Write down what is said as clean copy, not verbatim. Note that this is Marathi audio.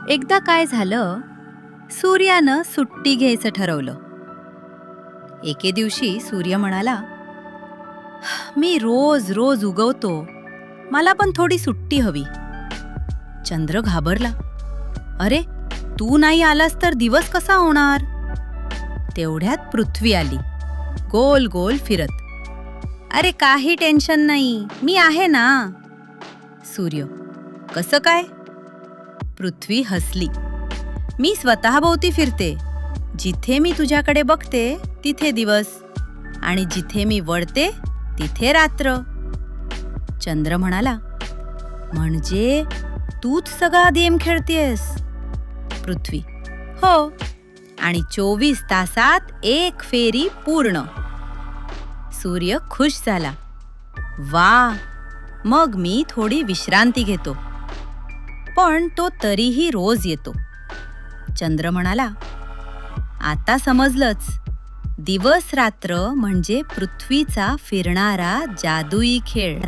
एकदा काय झालं, सूर्यानं सुट्टी घ्यायचं ठरवलं. एके दिवशी सूर्य म्हणाला, मी रोज रोज उगवतो, मला पण थोडी सुट्टी हवी. चंद्र घाबरला. अरे, तू नाही आलास तर दिवस कसा होणार? तेवढ्यात पृथ्वी आली, गोल गोल फिरत. अरे काही टेन्शन नाही, मी आहे ना. सूर्य, कसं काय? पृथ्वी हसली. मी स्वतःभोवती फिरते. जिथे मी तुझ्याकडे बघते तिथे दिवस, आणि जिथे मी वळते तिथे रात्र. चंद्र म्हणाला, म्हणजे तूच सगळा गेम खेळतेस? पृथ्वी, हो, आणि 24 तासात एक फेरी पूर्ण. सूर्य खुश झाला. वा, मग मी थोडी विश्रांती घेतो. पण तो तरीही रोज येतो. चंद्र म्हणाला, आता समजलंच, दिवस रात्र म्हणजे पृथ्वीचा फिरणारा जादुई खेळ.